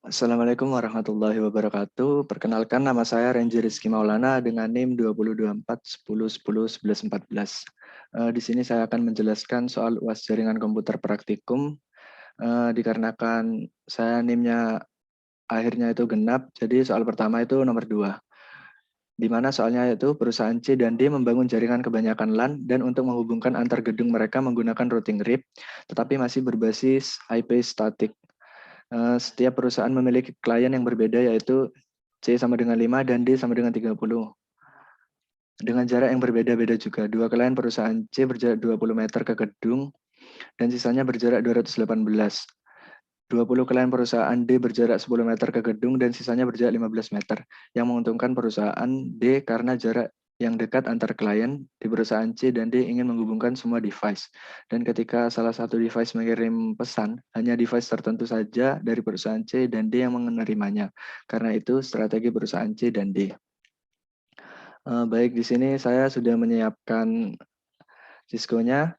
Assalamualaikum warahmatullahi wabarakatuh. Perkenalkan, nama saya Renji Rizky Maulana dengan NIM 2024 10 10 11 14. Di sini saya akan menjelaskan soal UAS jaringan komputer praktikum. Dikarenakan saya NIM-nya akhirnya itu genap, jadi soal pertama itu nomor 2. Di mana soalnya itu perusahaan C dan D membangun jaringan kebanyakan LAN dan untuk menghubungkan antar gedung mereka menggunakan routing RIP, tetapi masih berbasis IP statik. Setiap perusahaan memiliki klien yang berbeda, yaitu C sama dengan 5 dan D sama dengan 30. Dengan jarak yang berbeda-beda juga. Dua klien perusahaan C berjarak 20 meter ke gedung dan sisanya berjarak 218. 20 klien perusahaan D berjarak 10 meter ke gedung dan sisanya berjarak 15 meter. Yang menguntungkan perusahaan D karena jarak yang dekat antar klien di perusahaan C dan D ingin menghubungkan semua device. Dan ketika salah satu device mengirim pesan, hanya device tertentu saja dari perusahaan C dan D yang menerimanya. Karena itu strategi perusahaan C dan D. Baik, di sini saya sudah menyiapkan Cisco-nya.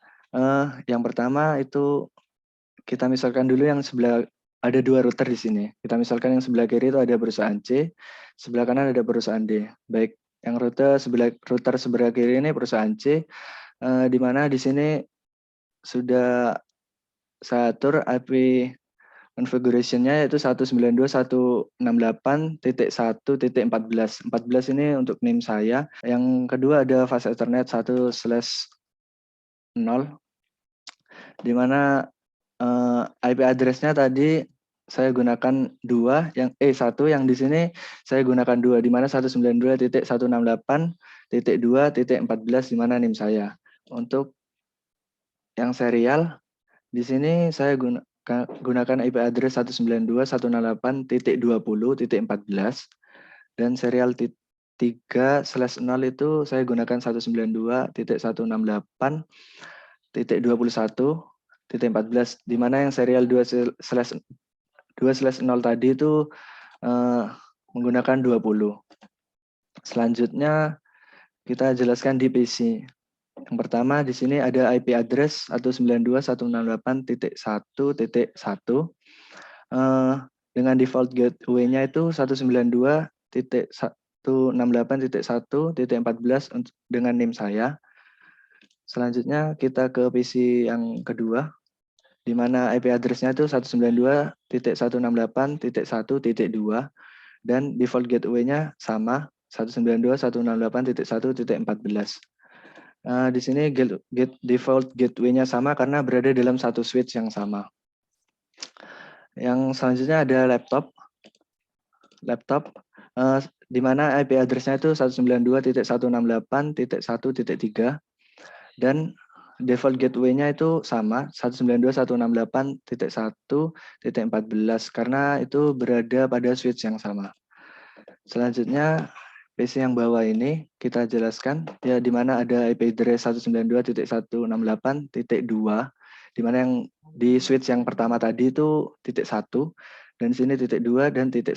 Yang pertama itu kita misalkan dulu yang sebelah, ada dua router di sini. Kita misalkan yang sebelah kiri itu ada perusahaan C, sebelah kanan ada perusahaan D. Baik, yang router sebelah kiri ini perusahaan C, di mana di sini sudah saya atur IP configuration-nya yaitu 192.168.1.14. 14 ini untuk NIM saya. Yang kedua ada fast Ethernet 1/0, di mana IP address-nya tadi saya gunakan 2, yang satu, yang di sini saya gunakan 2, di mana 192.168.2.14 di mana NIM saya. Untuk yang serial, di sini saya gunakan IP address 192.168.20.14 dan serial 3/0 itu saya gunakan 192.168.21.14, di mana yang serial 2/0 tadi itu menggunakan 20. Selanjutnya kita jelaskan di PC. Yang pertama di sini ada IP address 192.168.1.1 dengan default gateway-nya itu 192.168.1.14 dengan NIM saya. Selanjutnya kita ke PC yang kedua, di mana IP address-nya itu 192.168.1.2 dan default gateway-nya sama 192.168.1.14. Di sini default gateway-nya sama karena berada dalam satu switch yang sama. Yang selanjutnya ada laptop, di mana IP address-nya itu 192.168.1.3 dan default gateway-nya itu sama 192.168.1.14 karena itu berada pada switch yang sama. Selanjutnya PC yang bawah ini kita jelaskan ya, di mana ada IP address 192.168.2, di mana yang di switch yang pertama tadi itu .1 dan sini .2 dan .1.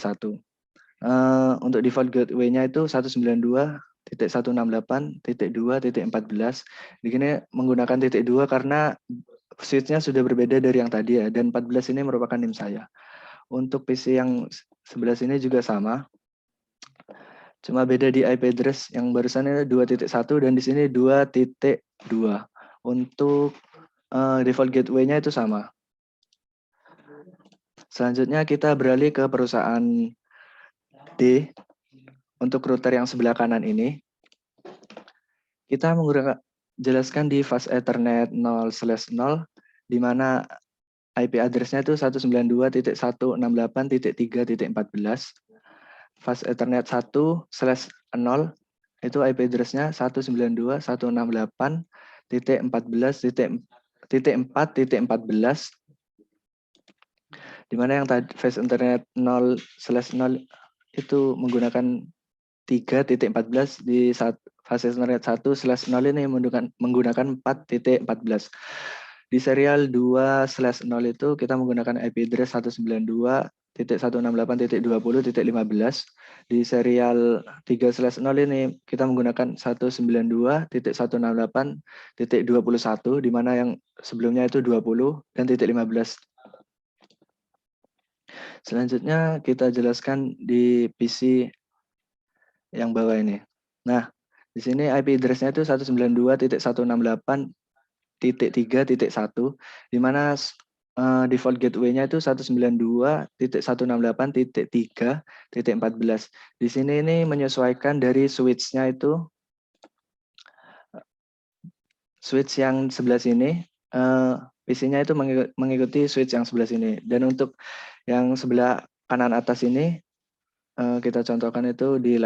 Untuk default gateway-nya itu 192.168.2.14. Di sini menggunakan .2 karena switch-nya sudah berbeda dari yang tadi ya, dan 14 ini merupakan NIM saya. Untuk PC yang sebelah sini juga sama. Cuma beda di IP address, yang barusan ini 2.1 dan di sini 2.2. Untuk default gateway-nya itu sama. Selanjutnya kita beralih ke perusahaan D. Untuk router yang sebelah kanan ini, kita menggunakan jelaskan di fast Ethernet 0/0, di mana IP address-nya itu 192.168.3.14. Fast Ethernet 1/0 itu IP address-nya 192.168.14.4.14, di mana yang tadi fast Ethernet 0/0 itu menggunakan 3.14, di fast Ethernet 1/0 ini menggunakan 4.14. Di serial 2/0 itu kita menggunakan IP address 192.168.20.15. Di serial 3/0 ini kita menggunakan 192.168.21, di mana yang sebelumnya itu 20 dan .15. Selanjutnya kita jelaskan di PC yang bawah ini. Nah, di sini IP address-nya itu 192.168.3.1, di mana default gateway-nya itu 192.168.3.14. Di sini ini menyesuaikan dari switch-nya itu, switch yang sebelah sini, PC-nya itu mengikuti switch yang sebelah sini. Dan untuk yang sebelah kanan atas ini, kita contohkan itu di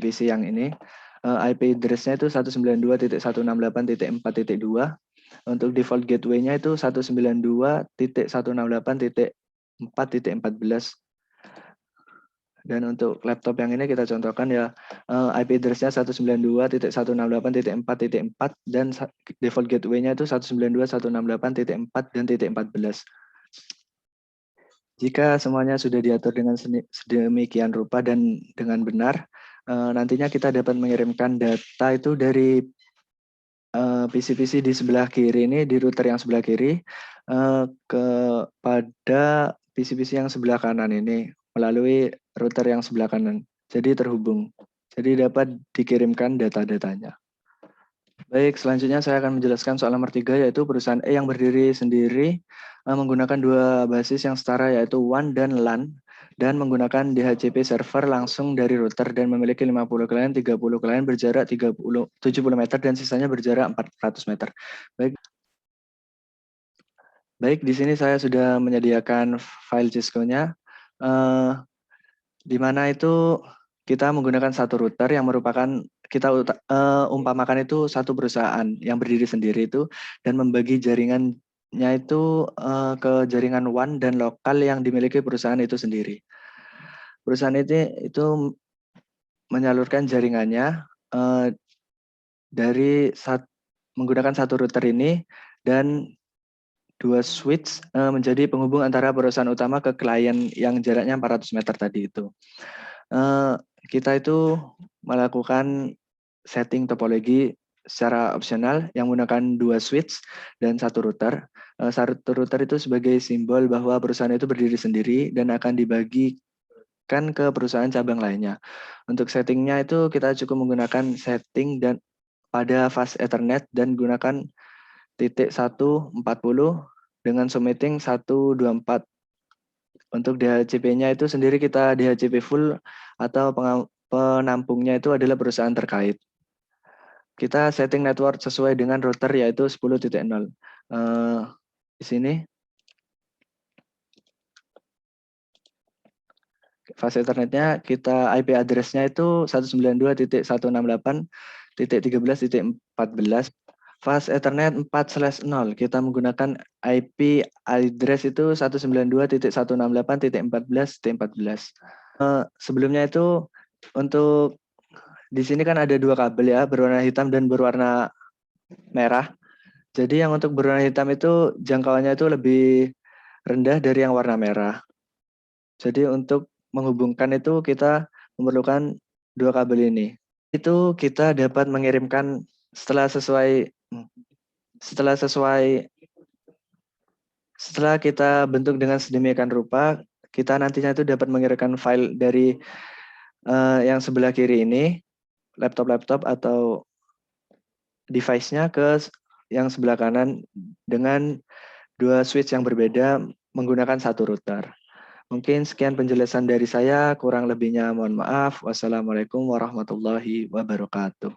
PC yang ini. IP address-nya itu 192.168.4.2. Untuk default gateway-nya itu 192.168.4.14. Dan untuk laptop yang ini kita contohkan ya, IP address-nya 192.168.4.4 dan default gateway-nya itu 192.168.4 dan .14. Jika semuanya sudah diatur dengan sedemikian rupa dan dengan benar, nantinya kita dapat mengirimkan data itu dari PC-PC di sebelah kiri ini, di router yang sebelah kiri, kepada PC-PC yang sebelah kanan ini melalui router yang sebelah kanan. Jadi terhubung. Jadi dapat dikirimkan data-datanya. Baik, selanjutnya saya akan menjelaskan soal nomor 3, yaitu perusahaan E yang berdiri sendiri menggunakan dua basis yang setara, yaitu WAN dan LAN, dan menggunakan DHCP server langsung dari router dan memiliki 50 klien, 30 klien berjarak 70 meter dan sisanya berjarak 400 meter. Baik, di sini saya sudah menyediakan file Cisco-nya, di mana itu kita menggunakan satu router yang merupakan, kita umpamakan itu satu perusahaan yang berdiri sendiri itu, dan membagi jaringannya itu ke jaringan WAN dan lokal yang dimiliki perusahaan itu sendiri. Perusahaan itu menyalurkan jaringannya menggunakan satu router ini, dan dua switch menjadi penghubung antara perusahaan utama ke klien yang jaraknya 400 meter tadi itu. Kita itu melakukan setting topologi secara opsional yang menggunakan dua switch dan satu router. Satu router itu sebagai simbol bahwa perusahaan itu berdiri sendiri dan akan dibagikan ke perusahaan cabang lainnya. Untuk settingnya itu kita cukup menggunakan setting dan pada fast Ethernet dan gunakan .140 dengan submitting 124. Untuk DHCP-nya itu sendiri kita DHCP full atau penampungnya itu adalah perusahaan terkait. Kita setting network sesuai dengan router yaitu 10.0. Di sini fast Ethernet-nya kita IP address-nya itu 192.168.13.14. Fast Ethernet 4/0, kita menggunakan IP address itu 192.168.14.14. Sebelumnya itu untuk di sini kan ada dua kabel ya, berwarna hitam dan berwarna merah. Jadi yang untuk berwarna hitam itu jangkauannya itu lebih rendah dari yang warna merah. Jadi untuk menghubungkan itu kita memerlukan dua kabel ini. Itu kita dapat mengirimkan setelah kita bentuk dengan sedemikian rupa, kita nantinya itu dapat mengirimkan file dari yang sebelah kiri ini, laptop atau device-nya ke yang sebelah kanan dengan dua switch yang berbeda menggunakan satu router. Mungkin sekian penjelasan dari saya, kurang lebihnya mohon maaf. Wassalamualaikum warahmatullahi wabarakatuh.